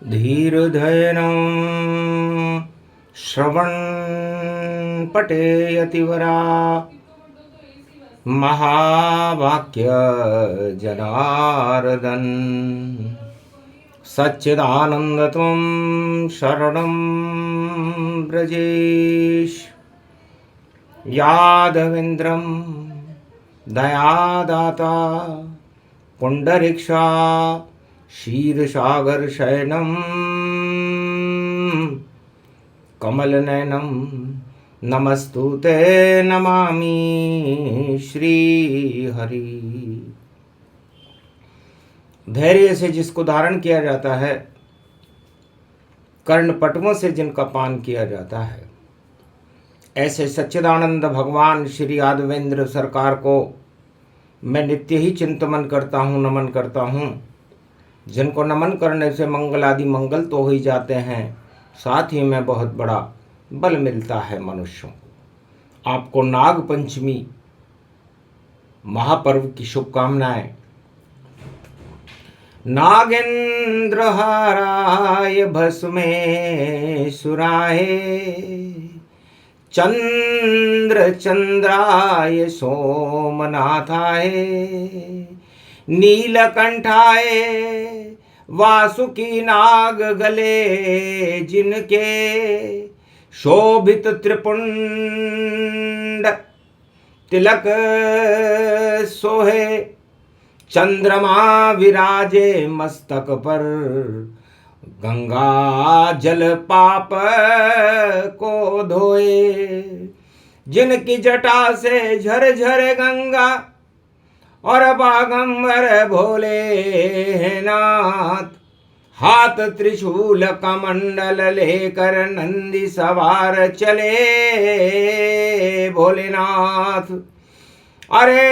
धीर्धयनं श्रवण पठेयतिवरा महावाक्य जनार्दन सच्चिदानन्दत्वं शरणं ब्रजेश यादवेन्द्रं दयादाता पुण्डरीक्षा क्षीरसागरशयनं कमलनयनं नमस्तुते नमामि श्रीहरि। धैर्य से जिसको धारण किया जाता है, कर्णपटुओं से जिनका पान किया जाता है, ऐसे सच्चिदानंद भगवान श्री यादवेंद्र सरकार को मैं नित्य ही चिंतन करता हूँ, नमन करता हूँ। जिनको नमन करने से मंगल आदि मंगल तो हो ही जाते हैं, साथ ही में बहुत बड़ा बल मिलता है मनुष्यों को। आपको नाग पंचमी महापर्व की शुभकामनाएं। नागेंद्र हाराय भस्मे सुराय चंद्र चंद्राय सोमनाथाय नीलकंठाय वासुकी नाग गले जिनके शोभित त्रिपुंड तिलक सोहे चंद्रमा विराजे मस्तक पर गंगा जल पाप को धोए जिनकी जटा से झरझर गंगा और बागंबर भोले नाथ हाथ त्रिशूल कमंडल लेकर नंदी सवार चले भोलेनाथ। अरे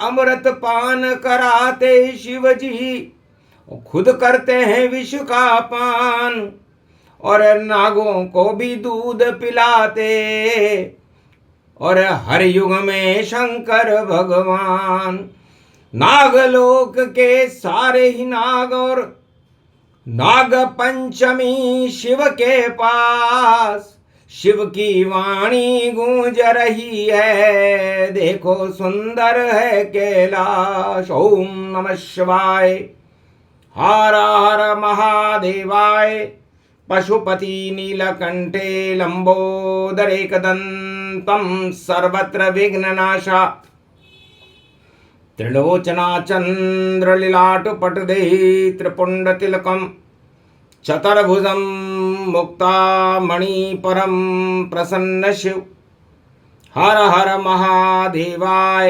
अमृत पान कराते शिवजी खुद करते हैं विष का पान और नागों को भी दूध पिलाते और हर युग में शंकर भगवान। नागलोक के सारे ही नाग और नाग पंचमी शिव के पास शिव की वाणी गूंज रही है। देखो सुंदर है कैलाश। ओम नमः शिवाय। हर हर महादेवाय। पशुपति नीलकंठे लंबोदरेकदंतं सर्वत्र विघ्ननाशा त्रिलोचना चंद्रलीलाटपटदे त्रिपुंडतिलकं चतुर्भुजं मुक्तामणि परम प्रसन्न शिव। हर हर महादेवाय।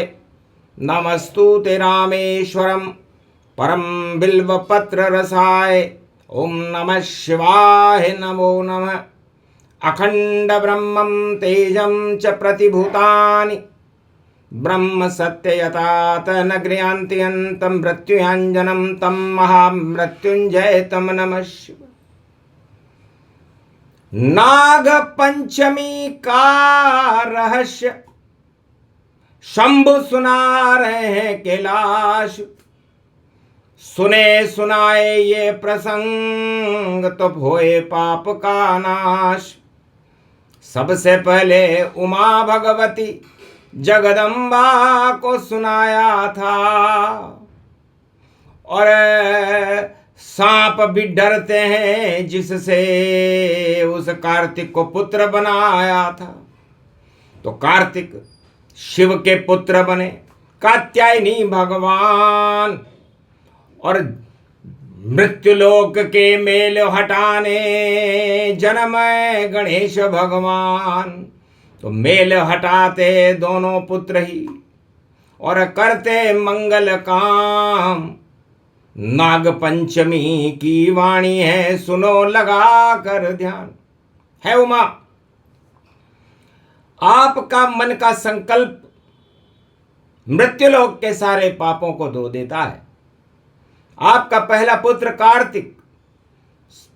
नमस्तुते रामेश्वरम परम बिल्वपत्र रसाय। ओम नमः शिवाय। नमो नमः। अखंड ब्रह्मं तेजं च प्रतिभूतानि ब्रह्म सत्य यतात न गृह्णान्ति अन्तं मृत्युञ्जनं तं महामृत्युंजय तम नमः शिवाय। नाग पंचमी का रहस्य शंभु सुना रहे हैं कैलाश। सुने सुनाए ये प्रसंग तो होए पाप का नाश। सबसे पहले उमा भगवती जगदम्बा को सुनाया था और सांप भी डरते हैं जिससे उस कार्तिक को पुत्र बनाया था। तो कार्तिक शिव के पुत्र बने कात्यायनी भगवान और मृत्युलोक के मेल हटाने जन्म गणेश भगवान। तो मेल हटाते दोनों पुत्र ही और करते मंगल काम। नाग पंचमी की वाणी है सुनो लगा कर ध्यान। है उमा, आपका मन का संकल्प मृत्युलोक के सारे पापों को धो देता है। आपका पहला पुत्र कार्तिक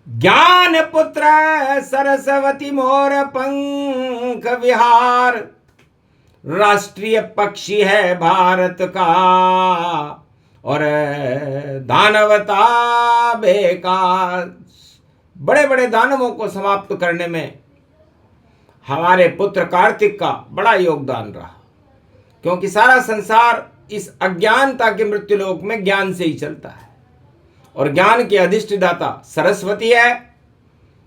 ज्ञान पुत्र सरस्वती मोर पंख विहार राष्ट्रीय पक्षी है भारत का। और दानवता बेकार, बड़े बड़े दानवों को समाप्त करने में हमारे पुत्र कार्तिक का बड़ा योगदान रहा, क्योंकि सारा संसार इस अज्ञानता के मृत्युलोक में ज्ञान से ही चलता है। और ज्ञान के अधिष्ठदाता सरस्वती है,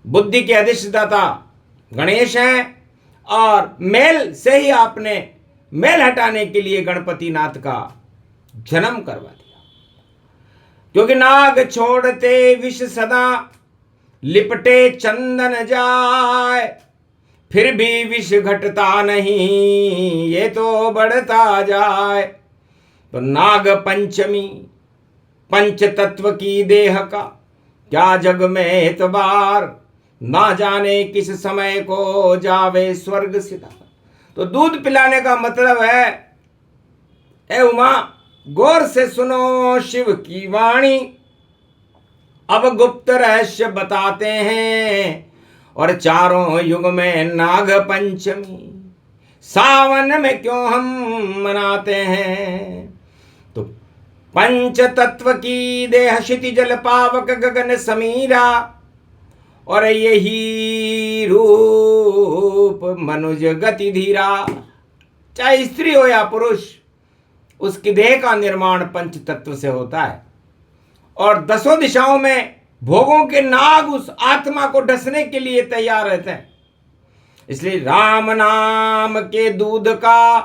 बुद्धि के अधिष्ठदाता गणेश हैं, और मेल से ही आपने मेल हटाने के लिए गणपति नाथ का जन्म करवा दिया। क्योंकि नाग छोड़ते विष सदा, लिपटे चंदन जाए, फिर भी विष घटता नहीं, ये तो बढ़ता जाए। तो नाग पंचमी पंच तत्व की देह का, क्या जग में एतबार, ना जाने किस समय को जावे स्वर्ग सिधा। तो दूध पिलाने का मतलब है, ए उमा गौर से सुनो शिव की वाणी, अब गुप्त रहस्य बताते हैं। और चारों युग में नाग पंचमी सावन में क्यों हम मनाते हैं। तो पंच तत्व की देह क्षिति जल पावक गगन समीरा, और यही रूप मनुज गति धीरा। चाहे स्त्री हो या पुरुष, उसकी देह का निर्माण पंच तत्व से होता है। और दसों दिशाओं में भोगों के नाग उस आत्मा को डसने के लिए तैयार रहते हैं। इसलिए राम नाम के दूध का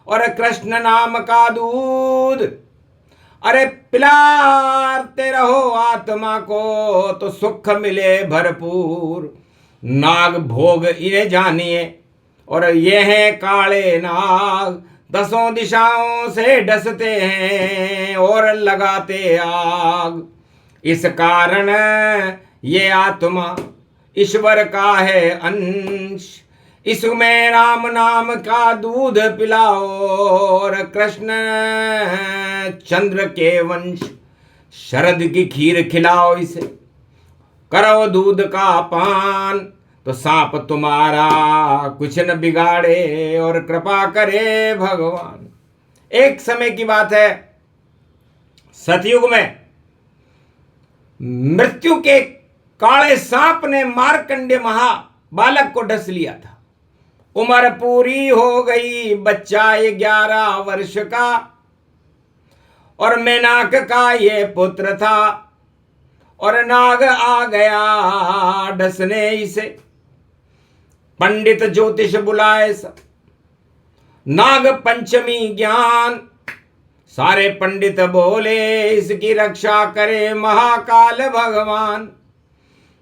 और कृष्ण नाम का दूध, अरे पिलाते रहो आत्मा को, तो सुख मिले भरपूर। नाग भोग इन्हें जानिए, और ये हैं काले नाग, दसों दिशाओं से डसते हैं और लगाते आग। इस कारण ये आत्मा ईश्वर का है अंश, इसमें राम नाम का दूध पिलाओ, और कृष्ण चंद्र के वंश शरद की खीर खिलाओ। इसे करो दूध का पान, तो सांप तुम्हारा कुछ न बिगाड़े, और कृपा करे भगवान। एक समय की बात है, सतयुग में मृत्यु के काले सांप ने मार्कंडे महा बालक को डस लिया था। उम्र पूरी हो गई, बच्चा 11 वर्ष का, और मेनाक का ये पुत्र था। और नाग आ गया डसने इसे, पंडित ज्योतिष बुलाए सब, नाग पंचमी ज्ञान। सारे पंडित बोले इसकी रक्षा करे महाकाल भगवान।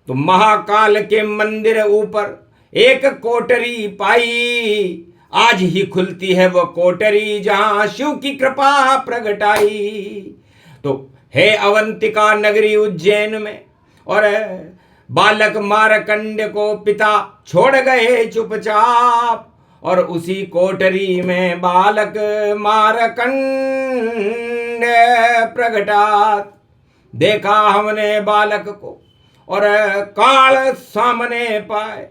तो महाकाल के मंदिर ऊपर एक कोटरी पाई, आज ही खुलती है वो कोटरी जहां शिव की कृपा प्रगटाई। तो हे अवंतिका नगरी उज्जैन में, और बालक मारकंड को पिता छोड़ गए चुपचाप, और उसी कोटरी में बालक मारकंड प्रगटात। देखा हमने बालक को, और काल सामने पाए,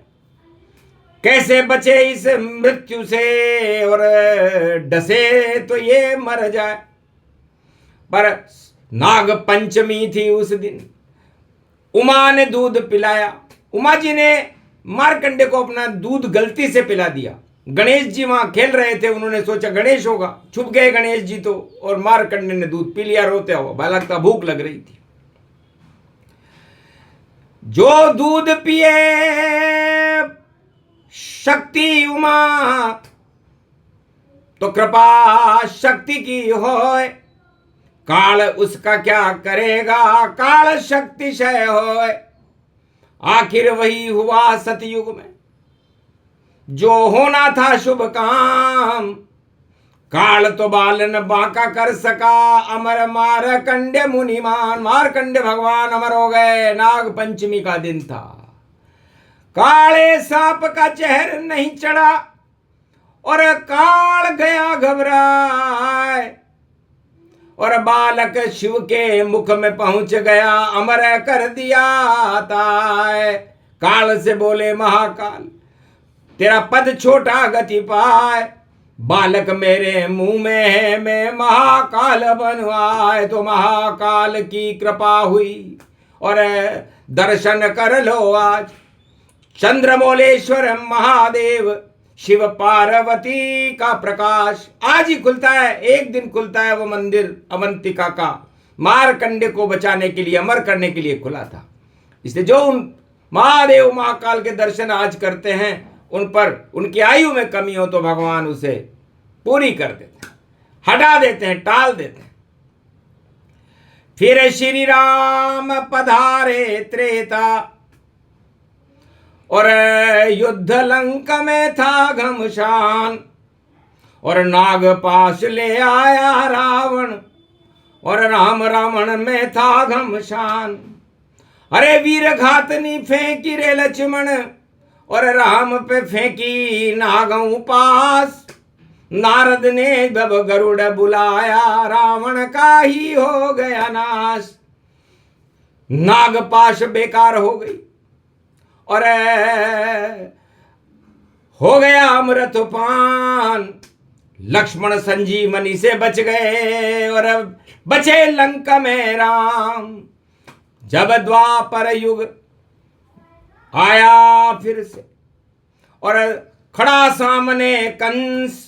कैसे बचे इस मृत्यु से, और डसे तो ये मर जाए। पर नाग पंचमी थी उस दिन, उमा ने दूध पिलाया। उमा जी ने मारकंडे को अपना दूध गलती से पिला दिया। गणेश जी वहां खेल रहे थे, उन्होंने सोचा गणेश होगा, छुप गए गणेश जी तो, और मारकंडे ने दूध पी लिया रोते हुआ। बालक का भूख लग रही थी। जो दूध पिए शक्ति उमा, तो कृपा शक्ति की होए, काल उसका क्या करेगा, काल शक्ति क्षय होए। आखिर वही हुआ सतयुग में जो होना था शुभ काम, काल तो बालन बांका कर सका, अमर मारकंडे मुनिमान। मारकंडे भगवान अमर हो गए। नाग पंचमी का दिन था, काले सांप का चेहर नहीं चढ़ा, और काल गया घबराए, और बालक शिव के मुख में पहुंच गया, अमर कर दिया ताय। काल से बोले महाकाल तेरा पद छोटा गति पाए, बालक मेरे मुंह में है, मैं महाकाल बनवाए। तो महाकाल की कृपा हुई और दर्शन कर लो आज। चंद्रमौलेश्वर महादेव शिव पार्वती का प्रकाश आज ही खुलता है, एक दिन खुलता है वो मंदिर अवंतिका का। मारकंडे को बचाने के लिए, अमर करने के लिए खुला था। इसलिए जो उन महादेव महाकाल के दर्शन आज करते हैं, उन पर उनकी आयु में कमी हो तो भगवान उसे पूरी कर देते हैं, हटा देते हैं, टाल देते हैं। फिर श्री राम पधारे त्रेता और युद्ध लंक में था घमसान, और नाग पास ले आया रावण, और राम रावण में था घमसान। अरे वीर घातनी फेंकी रे लक्ष्मण, और राम पे फेंकी नागों पास। नारद ने जब गरुड़ बुलाया, रावण का ही हो गया नाश। नागपाश बेकार हो गई और हो गया अमृतपान। लक्ष्मण संजीवनी से बच गए और बचे लंका में राम। जब द्वापर युग आया फिर से और खड़ा सामने कंस,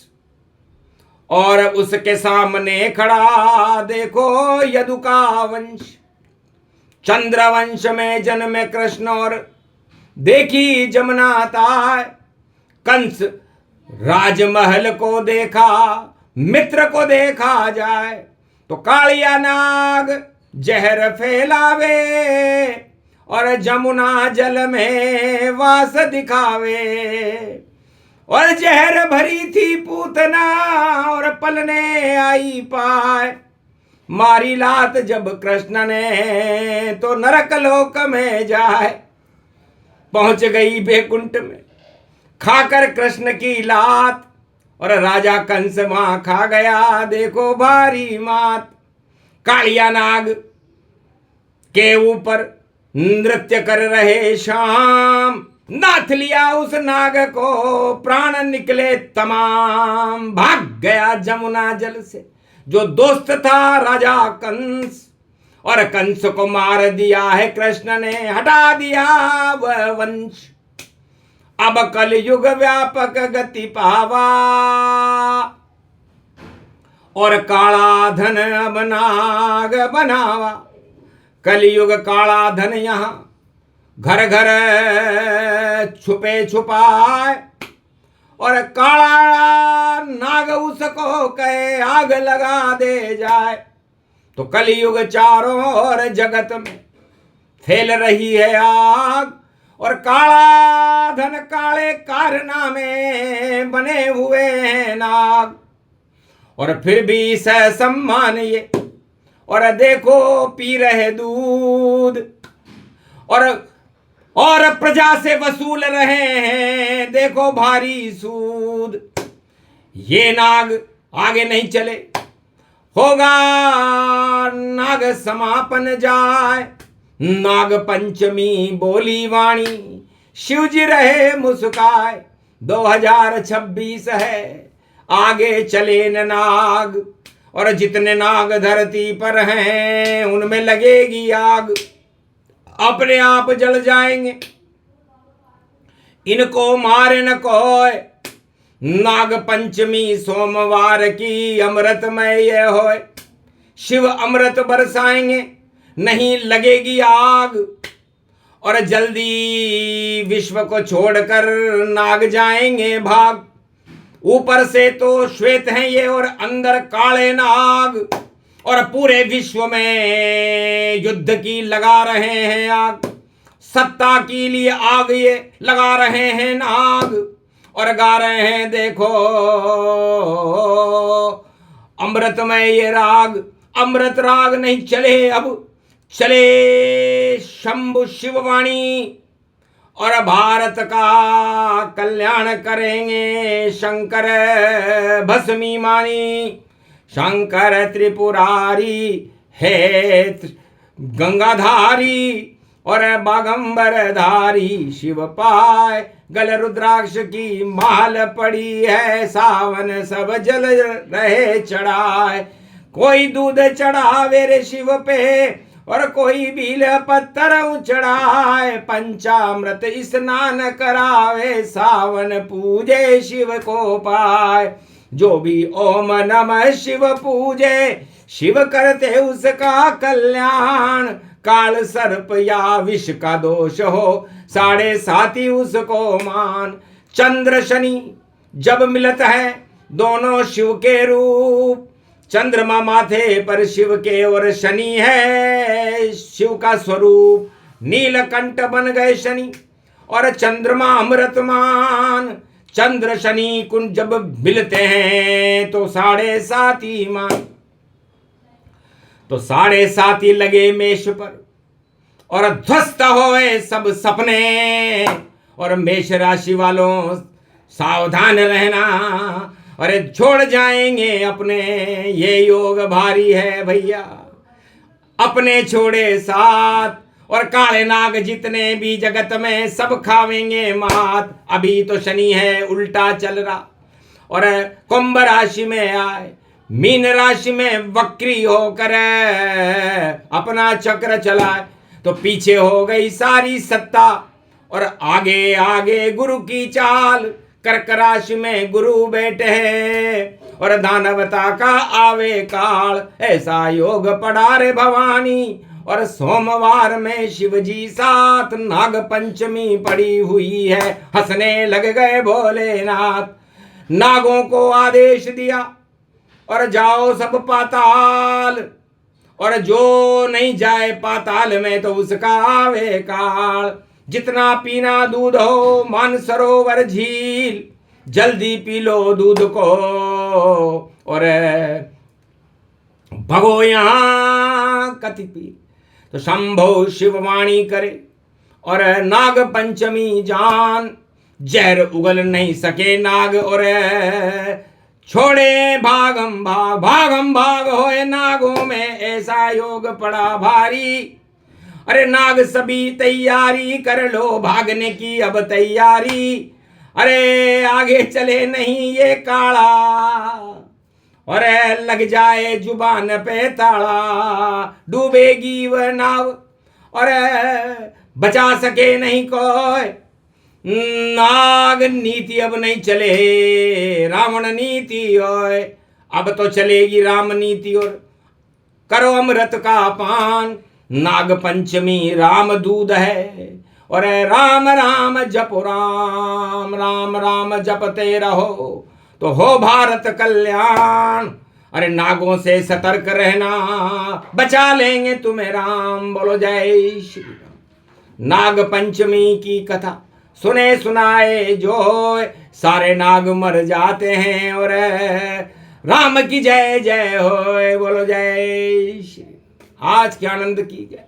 और उसके सामने खड़ा देखो यदु का वंश। चंद्रवंश में जन्मे कृष्ण और देखी जमुना ताय। कंस राजमहल को देखा, मित्र को देखा जाए तो कालिया नाग जहर फैलावे, और जमुना जल में वास दिखावे। और जहर भरी थी पूतना और पलने आई पाए। मारी लात जब कृष्ण ने तो नरक लोक में जाए। पहुंच गई बैकुंठ में खाकर कृष्ण की लात, और राजा कंस वहां खा गया देखो भारी मात। कालिया नाग के ऊपर नृत्य कर रहे शाम, नाथ लिया उस नाग को प्राण निकले तमाम। भाग गया जमुना जल से जो दोस्त था राजा कंस, और कंस को मार दिया है कृष्ण ने, हटा दिया वह वंश। अब कलयुग व्यापक गति पावा, और काला धन अब नाग बनावा। कलयुग काला धन यहाँ घर घर छुपे छुपाए, और काला नाग उसको कहे आग लगा दे जाए। तो कलयुग चारों ओर जगत में फैल रही है आग, और काला धन काले कारनामे बने हुए हैं नाग। और फिर भी सह सम्मान ये, और देखो पी रहे दूध, और प्रजा से वसूल रहे हैं देखो भारी सूद। ये नाग आगे नहीं चले, होगा नाग समापन जाए। नाग पंचमी बोली वाणी, शिवजी रहे मुस्काए। 2026 है, आगे चले न नाग, और जितने नाग धरती पर हैं उनमें लगेगी आग। अपने आप जल जाएंगे, इनको मारे न कोय। नाग पंचमी सोमवार की अमृतमय ये होए। शिव अमृत बरसाएंगे, नहीं लगेगी आग। और जल्दी विश्व को छोड़कर नाग जाएंगे भाग। ऊपर से तो श्वेत हैं ये और अंदर काले नाग, और पूरे विश्व में युद्ध की लगा रहे हैं आग। सत्ता के लिए आग ये लगा रहे हैं नाग, और गा रहे हैं देखो अमृतमय ये राग। अमृत राग नहीं चले अब, चले शंभु शिववाणी, और भारत का कल्याण करेंगे शंकर भस्मी मानी। शंकर त्रिपुरारी है गंगाधारी, और बागंबर धारी शिव पाए, गल रुद्राक्ष की माल पड़ी है, सावन सब जल रहे चढ़ाए। कोई दूध चढ़ावे रे शिव पे और कोई बील पत्थर चढ़ाए, पंचामृत स्नान करावे, सावन पूजे शिव को पाए। जो भी ओम नमः शिव पूजे, शिव करते उसका कल्याण। काल सर्प या विष का दोष हो, 7.5 उसको मान। चंद्र शनि जब मिलत है दोनों शिव के रूप, चंद्रमा माथे पर शिव के और शनि है शिव का स्वरूप। नीलकंठ बन गए शनि और चंद्रमा अमृतमान। चंद्र शनि कुंज जब मिलते हैं तो 7.5 मान। तो 7.5 लगे मेष पर और ध्वस्त होए सब सपने। और मेष राशि वालों सावधान रहना, अरे छोड़ जाएंगे अपने, ये योग भारी है भैया। अपने छोड़े साथ और काले नाग जितने भी जगत में सब खावेंगे मात। अभी तो शनि है उल्टा चल रहा और कुंभ राशि में आए, मीन राशि में वक्री होकर अपना चक्र चलाए, तो पीछे हो गई सारी सत्ता और आगे आगे गुरु की चाल। कर्क राशि में गुरु बैठे हैं और दानवता का आवे काल। ऐसा योग पड़ा रे भवानी और सोमवार में शिवजी साथ। नाग पंचमी पड़ी हुई है, हंसने लग गए भोलेनाथ। नागों को आदेश दिया और जाओ सब पाताल, और जो नहीं जाए पाताल में तो उसका आवे काल। जितना पीना दूध हो मानसरोवर झील, जल्दी पी लो दूध को और भगो यहाँ कति पी। तो शंभो शिववाणी करे और नाग पंचमी जान। जहर उगल नहीं सके नाग और छोड़े भागम भाग होए नागों में, ऐसा योग पड़ा भारी। अरे नाग सभी तैयारी कर लो, भागने की अब तैयारी। अरे आगे चले नहीं ये काला और लग जाए जुबान पे ताला, डूबेगी वह नाव और बचा सके नहीं कोई। नाग नीति अब नहीं चले, रावण नीति ओए अब तो चलेगी राम नीति। और करो अमृत का पान, नाग पंचमी राम दूध है और राम राम जपो, राम राम राम जपते रहो तो हो भारत कल्याण। अरे नागों से सतर्क रहना, बचा लेंगे तुम्हें राम। बोलो जय श्री राम। नाग पंचमी की कथा सुने सुनाए जो, सारे नाग मर जाते हैं और राम की जय जय हो। बोलो जय श्री। आज के आनंद की जय।